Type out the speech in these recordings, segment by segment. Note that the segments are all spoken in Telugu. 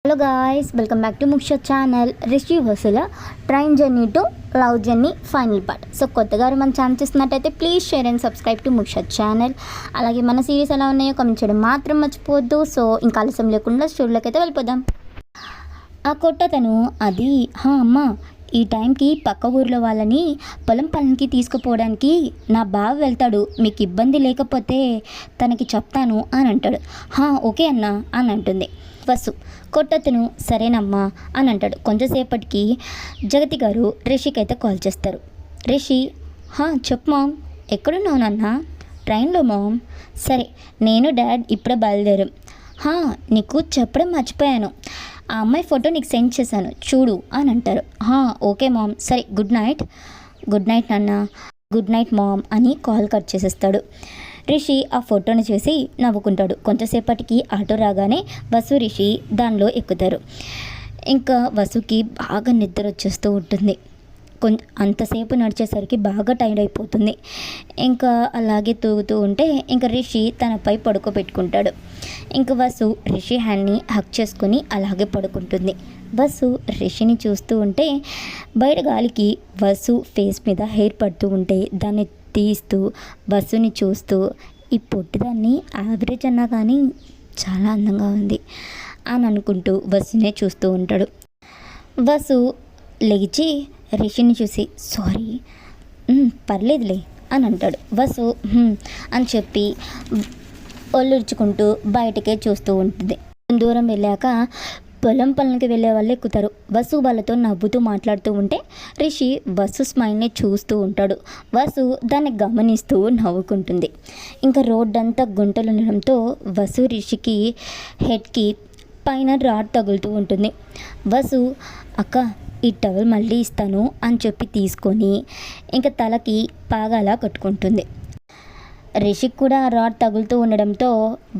Hello guys, welcome back to Muksha channel. Rishi వసుల train journey to love journey final part. So కొత్తగా మన ఛానల్ చూస్తున్నట్టయితే please share and subscribe to Muksha channel. అలాగే మన సిరీస్ ఎలా ఉన్నాయో కామెంట్ చేయడం మాత్రం మర్చిపోవద్దు. సో ఇంకా ఆలస్యం లేకుండా స్టోరీలోకి అయితే వెళ్ళిపోదాం. ఆ కొట్టతను అది అమ్మ, ఈ టైంకి పక్క ఊరిలో వాళ్ళని పొలం పనికి తీసుకుపోవడానికి నా బావ వెళ్తాడు, మీకు ఇబ్బంది లేకపోతే తనకి చెప్తాను అని అంటాడు. ఓకే అన్న అని అంటుంది వసు. కొట్టతను సరేనమ్మా అని అంటాడు. కొంచెంసేపటికి జగతి గారు రిషికి అయితే కాల్ చేస్తారు. రిషి, చెప్పు మామ్, ఎక్కడున్నావు నాన్న? ట్రైన్లో మామ్. సరే, నేను డాడ్ ఇప్పుడే బయలుదేరాం. నీకు చెప్పడం మర్చిపోయాను, ఆ అమ్మాయి ఫోటో నీకు సెండ్ చేశాను చూడు అని అంటారు. ఓకే మామ్, సరే గుడ్ నైట్. గుడ్ నైట్ నాన్న. గుడ్ నైట్ మామ్ అని కాల్ కట్ చేసేస్తాడు. రిషి ఆ ఫోటోని చూసి నవ్వుకుంటాడు. కొంతసేపటికి ఆటో రాగానే వసు రిషి దానిలో ఎక్కుతారు. ఇంకా వసుకి బాగా నిద్ర వచ్చేస్తూ ఉంటుంది. అంతసేపు నడిచేసరికి బాగా టైర్డ్ అయిపోతుంది. ఇంకా అలాగే తూగుతూ ఉంటే ఇంకా రిషి తనపై పడుకోబెట్టుకుంటాడు. ఇంకా వసు రిషి హ్యాండ్ని హక్ చేసుకుని అలాగే పడుకుంటుంది. వసు రిషిని చూస్తూ ఉంటే బయట గాలికి వసు ఫేస్ మీద హెయిర్ పడుతూ ఉంటే దాన్ని తీస్తూ వసుని చూస్తూ, ఈ పొట్టిదాన్ని యావరేజ్ అన్నా కానీ చాలా అందంగా ఉంది అని అనుకుంటూ వసునే చూస్తూ ఉంటాడు. వసు లేచి రిషిని చూసి సారీ, పర్లేదులే అని అంటాడు. వసు అని చెప్పి ఒళ్ళుడుచుకుంటూ బయటకే చూస్తూ ఉంటుంది. దూరం వెళ్ళాక పొలం పనులకి వెళ్ళే వాళ్ళు ఎక్కుతారు. వసు వాళ్ళతో నవ్వుతూ మాట్లాడుతూ ఉంటే రిషి వసు స్మైల్ని చూస్తూ ఉంటాడు. వసు దాన్ని గమనిస్తూ నవ్వుకుంటుంది. ఇంకా రోడ్డంతా గుంటలు ఉండడంతో వసు రిషికి హెడ్కి పైన రాడ్ తగులుతూ ఉంటుంది. వసు, అక్క ఈ టవల్ మళ్ళీ ఇస్తాను అని చెప్పి తీసుకొని ఇంకా తలకి పాగాలా కట్టుకుంటుంది. రిషికి కూడా రాడ్ తగులుతూ ఉండడంతో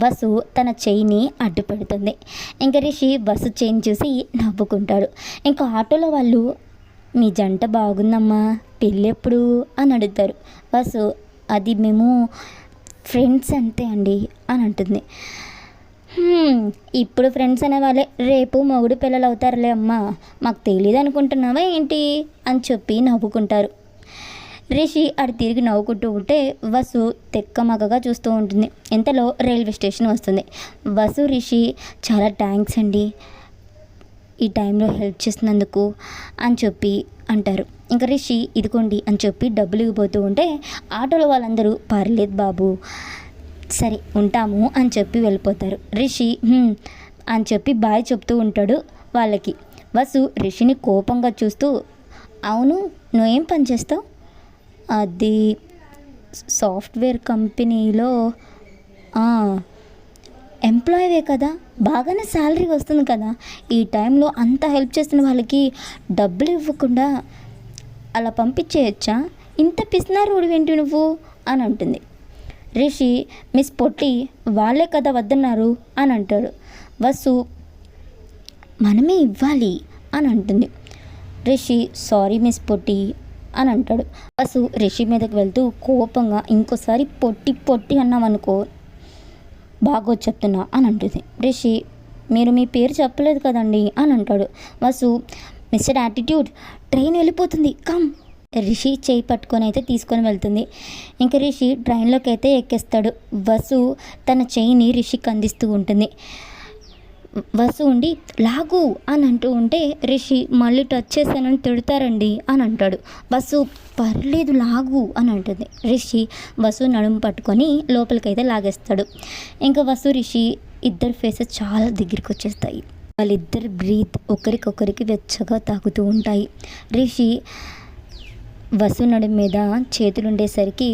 వసు తన చెయ్యిని అడ్డు పెడుతుంది. ఇంకా రిషి వసు చెయ్యిని చూసి నవ్వుకుంటాడు. ఇంకా ఆటోలో వాళ్ళు, మీ జంట బాగుందమ్మా, పెళ్ళెప్పుడు అని అడుగుతారు. వసు, అది మేము ఫ్రెండ్స్ అంతే అండి అని అంటుంది. ఇప్పుడు ఫ్రెండ్స్ అనే వాళ్ళే రేపు మొగుడు పిల్లలు అవుతారులే అమ్మా, మాకు తెలియదు అనుకుంటున్నావా ఏంటి అని చెప్పి నవ్వుకుంటారు. రిషి అటు తిరిగి నవ్వుకుంటూ ఉంటే వసు తెక్కమగగా చూస్తూ ఉంటుంది. ఇంతలో రైల్వే స్టేషన్ వస్తుంది. వసు, రిషి చాలా థ్యాంక్స్ అండి ఈ టైంలో హెల్ప్ చేసినందుకు అని చెప్పి అంటారు. ఇంకా రిషి ఇదిగోండి అని చెప్పి డబ్బులు ఇవ్వబోతూ ఉంటే ఆటోలో వాళ్ళందరూ పర్లేదు బాబు, సరే ఉంటాము అని చెప్పి వెళ్ళిపోతారు. రిషి అని చెప్పి బాయ్ చెప్తూ ఉంటాడు వాళ్ళకి. వసు రిషిని కోపంగా చూస్తూ, అవును నువ్వేం పని చేస్తావు? అది సాఫ్ట్వేర్ కంపెనీలో ఎంప్లాయీవే కదా, బాగానే శాలరీ వస్తుంది కదా, ఈ టైంలో అంత హెల్ప్ చేస్తున్న వాళ్ళకి డబ్బులు ఇవ్వకుండా అలా పంపించేయచ్చా? ఇంత పిసినారోడు ఏంటి నువ్వు అని అంటుంది. రిషి, మిస్ పొట్టి వాళ్ళే కదా వద్దన్నారు అని అంటాడు. వసు, మనమే ఇవ్వాలి అని అంటుంది. రిషి, సారీ మిస్ పొట్టి అని అంటాడు. వసు రిషి మీదకి వెళ్తూ కోపంగా, ఇంకోసారి పొట్టి పొట్టి అన్నామనుకో బాగోదు చెప్తున్నా అని అంటుంది. రిషి, మీరు మీ పేరు చెప్పలేదు కదండి అని అంటాడు. వసు, మిస్టర్ యాటిట్యూడ్, ట్రైన్ వెళ్ళిపోతుంది కమ్. రిషి చేయి పట్టుకొని అయితే తీసుకొని వెళ్తుంది. ఇంకా రిషి ట్రైన్లోకి అయితే ఎక్కేస్తాడు. వసు తన చెయ్యిని రిషికి అందిస్తూ ఉంటుంది. వసు ఉండి లాగు అని అంటూ ఉంటే రిషి, మళ్ళీ టచ్ చేశానని తిడతారండి అని అంటాడు. వసు, పర్లేదు లాగు అని అంటుంది. రిషి వసు నడుము పట్టుకొని లోపలికైతే లాగేస్తాడు. ఇంకా వసు రిషి ఇద్దరు ఫేసెస్ చాలా దగ్గరికి వచ్చేస్తాయి. వాళ్ళిద్దరు బ్రీత్ ఒకరికొకరికి వెచ్చగా తాగుతూ ఉంటాయి. రిషి వసు నడుము మీద చేతులు ఉండేసరికి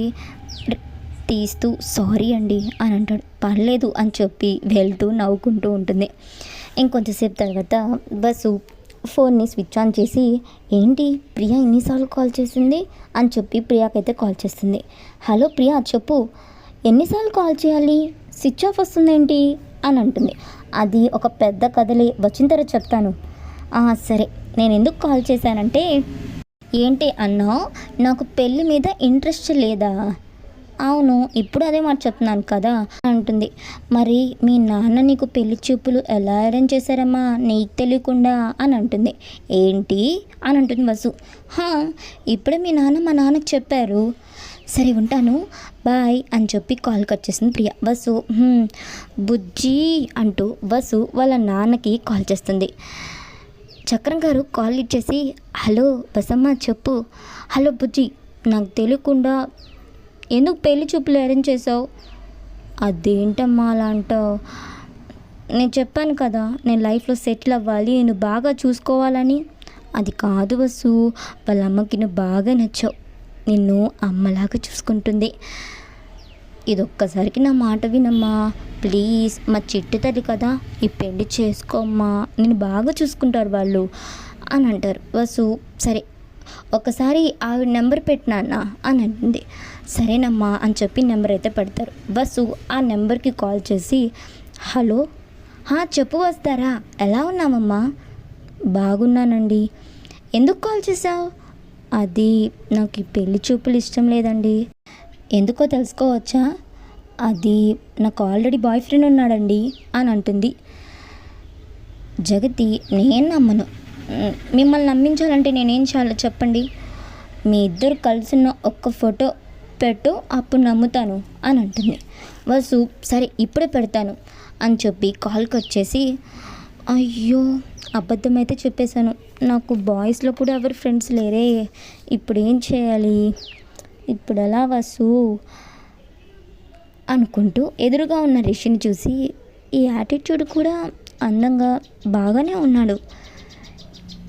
తీస్తూ సారీ అండి అని అంటాడు. పర్లేదు అని చెప్పి వెళ్తూ నవ్వుకుంటూ ఉంటుంది. ఇంకొంచెంసేపు తర్వాత వసు ఫోన్ని స్విచ్ ఆన్ చేసి, ఏంటి ప్రియా ఎన్నిసార్లు కాల్ చేసింది అని చెప్పి ప్రియాకైతే కాల్ చేస్తుంది. హలో ప్రియా చెప్పు, ఎన్నిసార్లు కాల్ చేయాలి, స్విచ్ ఆఫ్ వస్తుందేంటి అని అంటుంది. అది ఒక పెద్ద కథలే, వచ్చిన తర్వాత చెప్తాను. సరే, నేను ఎందుకు కాల్ చేశానంటే, ఏంటి అన్నా నాకు పెళ్ళి మీద ఇంట్రెస్ట్ లేదా? అవును, ఇప్పుడు అదే మాట చెప్తున్నాను కదా అంటుంది. మరి మీ నాన్న నీకు పెళ్లి చూపులు ఎలా అరేంజ్ చేశారమ్మా నీకు తెలియకుండా అని అంటుంది. ఏంటి అని అంటుంది వసు. హా, ఇప్పుడే మీ నాన్న మా నాన్నకి చెప్పారు. సరే ఉంటాను బాయ్ అని చెప్పి కాల్ కట్ చేసింది ప్రియ. వసు బుజ్జి అంటూ వసు వాళ్ళ నాన్నకి కాల్ చేస్తుంది. చక్రం గారు కాల్ ఇచ్చేసి, హలో బసమ్మ చెప్పు. హలో బుజ్జి, నాకు తెలియకుండా ఎందుకు పెళ్లి చూపులు అరేంజ్ చేసావు? అదేంటమ్మా అలా అంటావు? నేను చెప్పాను కదా నేను లైఫ్లో సెటిల్ అవ్వాలి, నేను బాగా చూసుకోవాలని. అది కాదు వసు, వాళ్ళ అమ్మకి నువ్వు బాగా నచ్చావు, నిన్ను అమ్మలాగా చూసుకుంటుంది. ఇదొక్కసారికి నా మాట వినమ్మా ప్లీజ్, మా చిట్టు తల్లి కదా, ఈ పెళ్లి చేసుకోమ్మా, నేను బాగా చూసుకుంటారు వాళ్ళు అని అంటారు. వసు సరే ఒకసారి ఆవిడ నెంబర్ పెట్టినా అని అంటుంది. సరేనమ్మా అని చెప్పి నెంబర్ అయితే పెడతారు. వసు ఆ నెంబర్కి కాల్ చేసి, హలో చెప్పు వస్తారా, ఎలా ఉన్నామమ్మా? బాగున్నానండి. ఎందుకు కాల్ చేసావు? అది నాకు ఈ పెళ్లి చూపులు ఇష్టం లేదండి. ఎందుకో తెలుసుకోవచ్చా? అది నాకు ఆల్రెడీ బాయ్ ఫ్రెండ్ ఉన్నాడండి అని అంటుంది. జగతి, నేను నమ్మను. మిమ్మల్ని నమ్మించాలంటే నేనేం చేయాలో చెప్పండి. మీ ఇద్దరు కలిసిన ఒక్క ఫోటో పెట్టు, అప్పుడు నమ్ముతాను అని అంటుంది. వసు సరే ఇప్పుడే పెడతాను అని చెప్పి కాల్ కట్ చేసి, అయ్యో అబద్ధమైతే చెప్పేశాను, నాకు బాయ్స్లో కూడా ఎవరు ఫ్రెండ్స్ లేరే, ఇప్పుడు ఏం చేయాలి, ఇప్పుడు ఎలా వసు అనుకుంటూ ఎదురుగా ఉన్న రిషిని చూసి, ఈ యాటిట్యూడ్ కూడా అందంగా బాగానే ఉన్నాడు,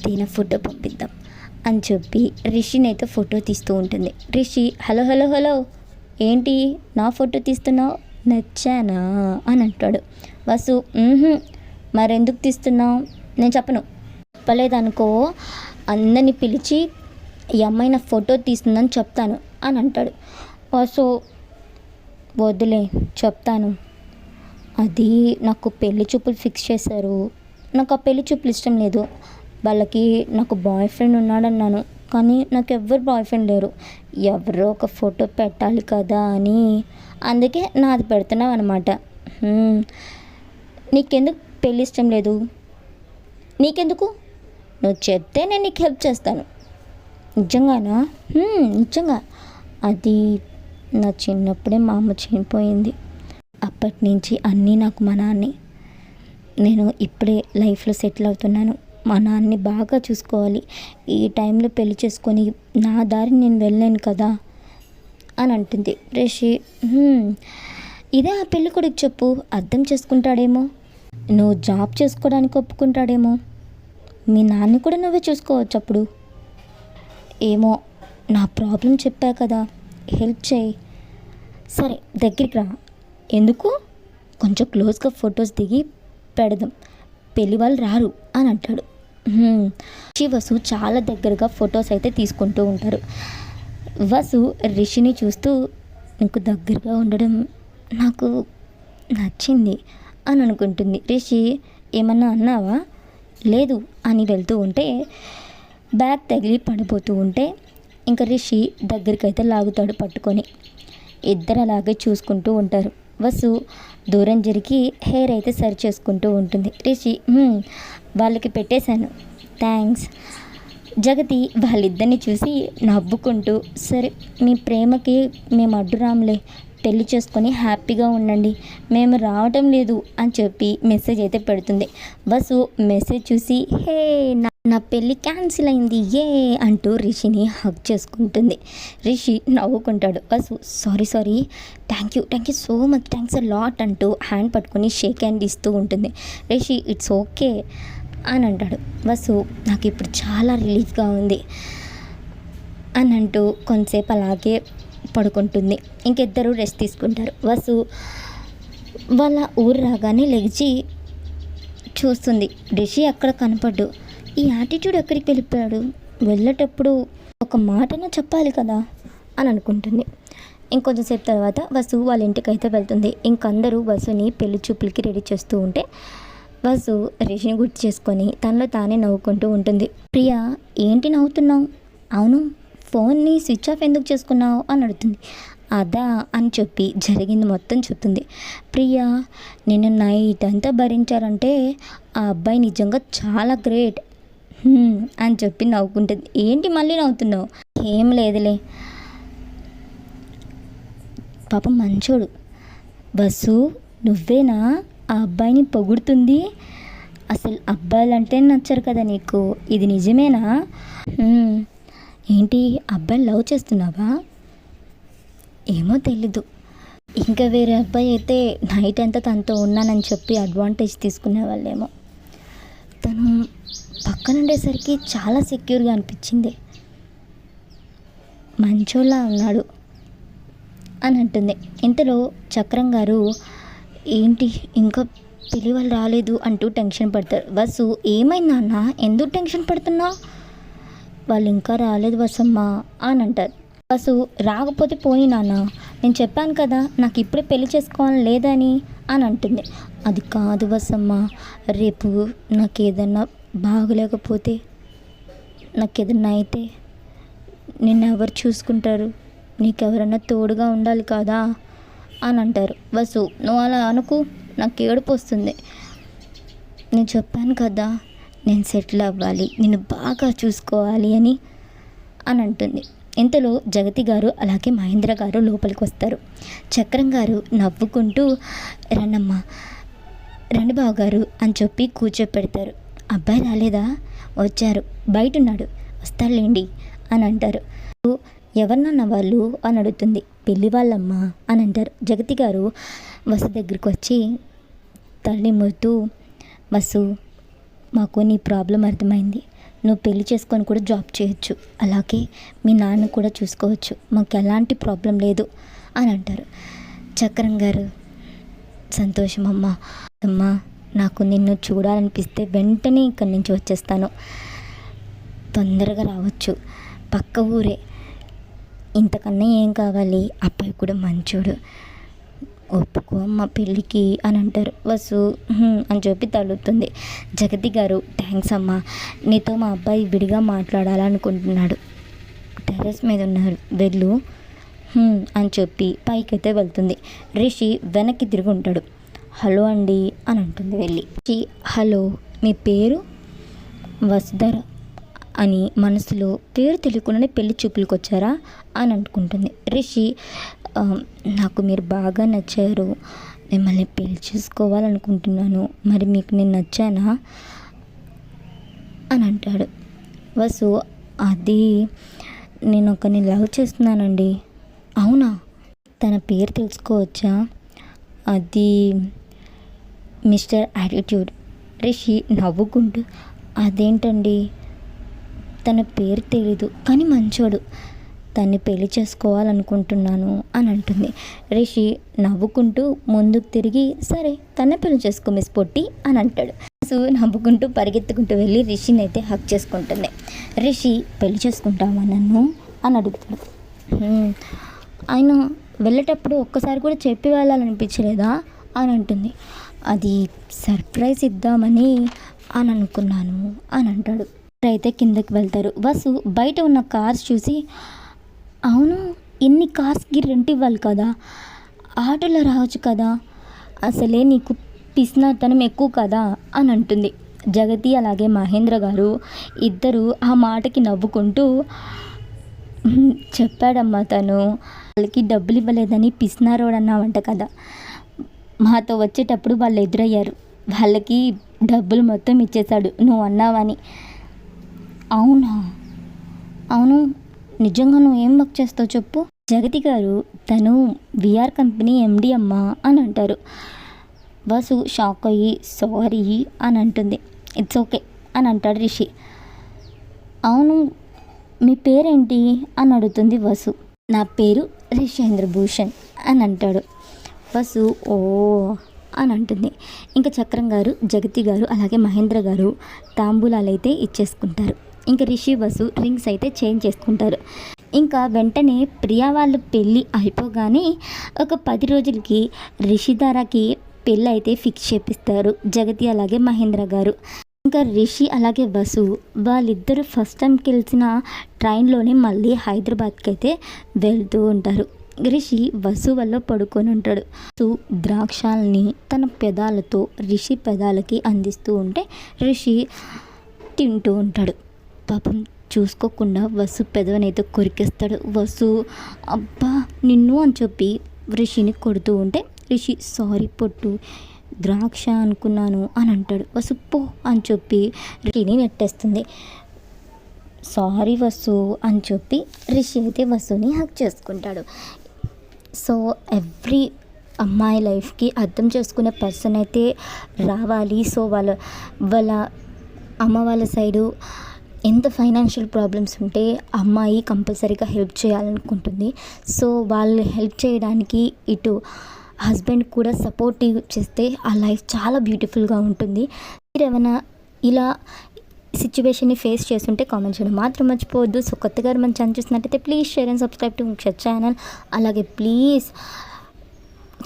దీని ఫోటో పంపిద్దాం అని చెప్పి రిషిని అయితే ఫోటో తీస్తూ ఉంటుంది. రిషి హలో హలో హలో ఏంటి నా ఫోటో తీస్తున్నావు, నచ్చానా అని అంటాడు. వసు మరెందుకు తీస్తున్నావు, నేను చెప్పను, చెప్పలేదనుకో అందరిని పిలిచి ఈ అమ్మాయి నా ఫోటో తీస్తుందని చెప్తాను అని అంటాడు. వసు వద్దులే చెప్తాను, అది నాకు పెళ్లి చూపులు ఫిక్స్ చేశారు, నాకు ఆ పెళ్లి చూపులు ఇష్టం లేదు, వాళ్ళకి నాకు బాయ్ ఫ్రెండ్ ఉన్నాడన్నాను, కానీ నాకు ఎవ్వరు బాయ్ ఫ్రెండ్ లేరు, ఎవరో ఒక ఫోటో పెట్టాలి కదా అని, అందుకే నాది పెడుతున్నావు అనమాట. నీకెందుకు పెళ్ళి ఇష్టం లేదు, నీకెందుకు, నువ్వు చెప్తే నేను నీకు హెల్ప్ చేస్తాను. నిజంగానా? నిజంగా. అది నా చిన్నప్పుడే మా అమ్మ చనిపోయింది, అప్పటి నుంచి అన్నీ నాకు మా నాన్నే, నేను ఇప్పుడే లైఫ్లో సెటిల్ అవుతున్నాను, మా నాన్నని బాగా చూసుకోవాలి, ఈ టైంలో పెళ్లి చేసుకొని నా దారిని నేను వెళ్ళాను కదా అని అంటుంది. రిషి ఇదే ఆ పెళ్ళి కొడుకు చెప్పు, అర్థం చేసుకుంటాడేమో, నువ్వు జాబ్ చేసుకోవడానికి ఒప్పుకుంటాడేమో, మీ నాన్ని కూడా నువ్వే చూసుకోవచ్చు అప్పుడు. ఏమో నా ప్రాబ్లం చెప్పా కదా, హెల్ప్ చేయి. సరే దగ్గరికి రా. ఎందుకు? కొంచెం క్లోజ్గా ఫొటోస్ దిగి పెడదాం, పెళ్ళి వాళ్ళు రారు అని అంటాడు. వసు చాలా దగ్గరగా ఫొటోస్ అయితే తీసుకుంటూ ఉంటారు. వసు రిషిని చూస్తూ, నీకు దగ్గరగా ఉండడం నాకు నచ్చింది అని అనుకుంటుంది. రిషి ఏమన్నా అన్నావా? లేదు అని వెళ్తూ ఉంటే బ్యాగ్ తగిలి పడిపోతూ ఉంటే ఇంకా రిషి దగ్గరికి అయితే లాగుతాడు పట్టుకొని. ఇద్దరు అలాగే చూసుకుంటూ ఉంటారు. వసు దూరం జరిగి హెయిర్ అయితే సరి చేసుకుంటూ ఉంటుంది. రిషి వాళ్ళకి పెట్టేశాను, థ్యాంక్స్. జగతి వాళ్ళిద్దరిని చూసి నవ్వుకుంటూ, సరే మీ ప్రేమకి మేము అడ్డురాములే, పెళ్లి చేసుకొని హ్యాపీగా ఉండండి, మేము రావటం లేదు అని చెప్పి మెసేజ్ అయితే పెడుతుంది. వసు మెసేజ్ చూసి, హే నా పెళ్ళి క్యాన్సిల్ అయింది ఏ అంటూ రిషిని హగ్ చేసుకుంటుంది. రిషి నవ్వుకుంటాడు. Vasu sorry thank you so much, thanks a lot అంటూ హ్యాండ్ పట్టుకొని షేక్ హ్యాండ్ ఇస్తూ ఉంటుంది. రిషి ఇట్స్ ఓకే అని అంటాడు. వసు నాకు ఇప్పుడు చాలా రిలీఫ్గా ఉంది అని అంటూ కొంతసేపు అలాగే పడుకుంటుంది. ఇంకిద్దరు రెస్ట్ తీసుకుంటారు. వసు వాళ్ళ ఊరు రాగానే లేచి చూస్తుంది. రిషి అక్కడ కనపడ్డు. ఈ యాటిట్యూడ్ ఎక్కడికి వెళ్ళిపోయాడు, వెళ్ళేటప్పుడు ఒక మాటను చెప్పాలి కదా అని అనుకుంటుంది. ఇంకొంచెం సేపు తర్వాత వసు వాళ్ళ ఇంటికి అయితే వెళ్తుంది. ఇంకందరూ వసుని పెళ్లి చూపులకి రెడీ చేస్తూ ఉంటే వసు రిషిని గుర్తు చేసుకొని తనలో తానే నవ్వుకుంటూ ఉంటుంది. ప్రియా ఏంటి నవ్వుతున్నావు? అవును ఫోన్ని స్విచ్ ఆఫ్ ఎందుకు చేసుకున్నావు అని అడుగుతుంది. అదా అని చెప్పి జరిగింది మొత్తం చెప్తుంది. ప్రియా, నేను నైట్ అంతా భరించారంటే ఆ అబ్బాయి నిజంగా చాలా గ్రేట్ అని చెప్పి నవ్వుకుంటుంది. ఏంటి మళ్ళీ నవ్వుతున్నావు? ఏం లేదులే, పాపం మంచోడు. బస్సు, నువ్వేనా ఆ అబ్బాయిని పొగుడుతుంది? అసలు అబ్బాయిలంటే నచ్చరు కదా నీకు, ఇది నిజమేనా? ఏంటి అబ్బాయిని లవ్ చేస్తున్నావా? ఏమో తెలీదు. ఇంకా వేరే అబ్బాయి అయితే నైట్ అంతా తనతో ఉన్నానని చెప్పి అడ్వాంటేజ్ తీసుకునే వాళ్ళేమో. తను పక్కన ఉండేసరికి చాలా సెక్యూర్గా అనిపించింది, మంచోళ్ళ ఉన్నాడు అని అంటుంది. ఇంతలో చక్రం గారు, ఏంటి ఇంకా పెళ్లి వాళ్ళు రాలేదు అంటూ టెన్షన్ పడతారు. వసు, ఏమైంది నాన్న, ఎందుకు టెన్షన్ పడుతున్నావు? వాళ్ళు ఇంకా రాలేదు వసమ్మ అని అంటారు. వసు, రాకపోతే పోయి నాన్న, నేను చెప్పాను కదా నాకు ఇప్పుడే పెళ్లి చేసుకోవాలని లేదని అని అంటుంది. అది కాదు వసమ్మ, రేపు నాకు ఏదన్నా బాగలేకపోతే, నాకు ఏదన్నా అయితే నిన్ను ఎవరు చూసుకుంటారు? నీకెవరన్నా తోడుగా ఉండాలి కదా అని అంటారు. వసు, నువ్వు అలా అనుకు, నాకు ఏడుపు వస్తుంది. నేను చెప్పాను కదా నేను సెటిల్ అవ్వాలి, నేను బాగా చూసుకోవాలి అని అంటుంది. ఇంతలో జగతి గారు అలాగే మహేంద్ర గారు లోపలికి వస్తారు. చక్రం గారు నవ్వుకుంటూ, రండమ్మా, రండి బావగారు అని చెప్పి కూర్చోపెడతారు. అబ్బాయి రాలేదా? వచ్చారు, బయట ఉన్నాడు, వస్తారులేండి అని అంటారు. ఎవరినన్నా వాళ్ళు అని అడుగుతుంది. పెళ్ళి వాళ్ళమ్మా అని అంటారు. జగతి గారు వసు దగ్గరికి వచ్చి తల్లిమూతూ, వసు, మాకు నీ ప్రాబ్లం అర్థమైంది, నువ్వు పెళ్లి చేసుకొని కూడా జాబ్ చేయొచ్చు, అలాగే మీ నాన్న కూడా చూసుకోవచ్చు, మాకు ఎలాంటి ప్రాబ్లం లేదు అని అంటారు. చక్రం గారు, సంతోషం అమ్మా. అమ్మా, నాకు నిన్ను చూడాలనిపిస్తే వెంటనే ఇక్కడి నుంచి వచ్చేస్తాను, తొందరగా రావచ్చు, పక్క ఊరే, ఇంతకన్నా ఏం కావాలి? అబ్బాయి కూడా మంచోడు, ఒప్పుకో అమ్మ పెళ్ళికి అని అంటారు. వసు అని చెప్పి తలుపుతుంది. జగతి గారు, థ్యాంక్స్ అమ్మా, నీతో మా అబ్బాయి విడిగా మాట్లాడాలనుకుంటున్నాడు, టెర్రస్ మీద ఉన్నారు, వెళ్ళు అని చెప్పి పైకైతే వెళ్తుంది. రిషి వెనక్కి తిరిగి ఉంటాడు. హలో అండి అని అంటుంది వెళ్ళి. హలో, మీ పేరు? వసుధర అని మనసులో పేరు తెలియకుండానే పెళ్లి చూపులకు వచ్చారా అని అనుకుంటుంది. రిషి, నాకు మీరు బాగా నచ్చారు, మిమ్మల్ని పెళ్లి చేసుకోవాలనుకుంటున్నాను, మరి మీకు నేను నచ్చానా అని అంటాడు. వసు, అది నేను ఒకరిని లవ్ చేస్తున్నానండి. అవునా? తన పేరు తెలుసుకోవచ్చా? అది మిస్టర్ యాటిట్యూడ్. రిషి నవ్వుకుంటూ, అదేంటండి, తన పేరు తెలీదు కానీ మంచోడు, తన్ని పెళ్లి చేసుకోవాలనుకుంటున్నాను అని అంటుంది. రిషి నవ్వుకుంటూ ముందుకు తిరిగి, సరే తన్నే పెళ్లి చేసుకో మిస్ పొట్టి అని అంటాడు. వసు నవ్వుకుంటూ పరిగెత్తుకుంటూ వెళ్ళి రిషిని అయితే హక్ చేసుకుంటుంది. రిషి, పెళ్లి చేసుకుంటావా నన్ను అని అడుగుతాడు. ఆయన వెళ్ళేటప్పుడు ఒక్కసారి కూడా చెప్పి వెళ్ళాలనిపించలేదా అని అంటుంది. అది సర్ప్రైజ్ ఇద్దామని అని అనుకున్నాను అని అంటాడు. అయితే కిందకి వెళ్తారు. వసు బయట ఉన్న కార్స్ చూసి, అవును, ఇన్ని కార్స్కి రెంట్ ఇవ్వాలి కదా, ఆటోలో రావచ్చు కదా, అసలే నీకు పిసినాతనం ఎక్కువ కదా అని అంటుంది. జగతి అలాగే మహేంద్ర గారు ఇద్దరు ఆ మాటకి నవ్వుకుంటూ, చెప్పాడమ్మా తను వాళ్ళకి డబ్బులు ఇవ్వలేదని పిసినారోడు అన్నావంట కదా, మాతో వచ్చేటప్పుడు వాళ్ళు ఎదురయ్యారు, వాళ్ళకి డబ్బులు మొత్తం ఇచ్చేశాడు నువ్వు అన్నావని. అవునా? అవును, నిజంగా నువ్వు ఏం వర్క్ చేస్తావు చెప్పు. జగతి గారు, తను విఆర్ కంపెనీ ఎండి అమ్మా అని అంటారు. వసు షాక్ అయ్యి సారీ అని అంటుంది. ఇట్స్ ఓకే అని అంటాడు రిషి. అవును, మీ పేరేంటి అని అడుగుతుంది వసు. నా పేరు రిషేంద్ర భూషణ్ అని అంటాడు. వసు ఓ అని అంటుంది. ఇంకా చక్రం గారు, జగతి గారు అలాగే మహేంద్ర గారు తాంబూలాలు అయితే ఇచ్చేసుకుంటారు. ఇంకా రిషి, వసు రింగ్స్ అయితే చేంజ్ చేసుకుంటారు. ఇంకా వెంటనే ప్రియా వాళ్ళ పెళ్ళి అయిపోగానే ఒక 10 రోజులకి రిషిధారకి పెళ్ళి అయితే ఫిక్స్ చేపిస్తారు జగతి అలాగే మహేంద్ర గారు. ఇంకా రిషి అలాగే వసు వాళ్ళిద్దరూ ఫస్ట్ టైం కలిసిన ట్రైన్లోనే మళ్ళీ హైదరాబాద్కి అయితే వెళ్తూ ఉంటారు. రిషి వసు వల్ల పడుకొని ఉంటాడు. వసు ద్రాక్షాలని తన పెదాలతో రిషి పెదాలకి అందిస్తూ ఉంటే రిషి తింటూ ఉంటాడు. పాపం చూసుకోకుండా వసు పెదవనైతే కొరికేస్తాడు. వసు అబ్బా నిన్ను అని చెప్పి రిషిని కొడుతూ ఉంటే రిషి సారీ పొట్టు, ద్రాక్ష అనుకున్నాను అని అంటాడు. వసు పో అని చెప్పి రిషిని నెట్టేస్తుంది. సారీ వసు అని చెప్పి రిషి అయితే వసుని హక్ చేసుకుంటాడు. సో ఎవ్రీ అమ్మాయి లైఫ్కి అర్థం చేసుకునే పర్సన్ అయితే రావాలి. సో వాళ్ళ అమ్మ వాళ్ళ సైడు ఎంత ఫైనాన్షియల్ ప్రాబ్లమ్స్ ఉంటే అమ్మాయి కంపల్సరీగా హెల్ప్ చేయాలనుకుంటుంది. సో వాళ్ళు హెల్ప్ చేయడానికి ఇటు హస్బెండ్ కూడా సపోర్టివ్ చేస్తే ఆ లైఫ్ చాలా బ్యూటిఫుల్గా ఉంటుంది. మీరు ఏమైనా ఇలా సిచ్యువేషన్ని ఫేస్ చేస్తుంటే కామెంట్ చేయడం మాత్రం మర్చిపోవద్దు. సో కొత్తగా మన ఛానల్ చూసినట్టయితే please share and subscribe to Mukshat channel. అలాగే ప్లీజ్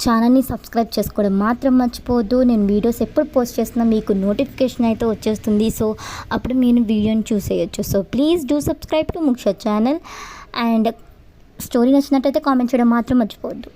ఛానల్ని సబ్స్క్రైబ్ చేసుకోవడం మాత్రం మర్చిపోవద్దు. నేను వీడియోస్ ఎప్పుడు పోస్ట్ చేస్తున్నా మీకు నోటిఫికేషన్ అయితే వచ్చేస్తుంది. సో అప్పుడు మీరు వీడియోని చూసేయచ్చు. So please do subscribe to Mukshat channel. And story నచ్చినట్టయితే కామెంట్ చేయడం మాత్రం మర్చిపోవద్దు.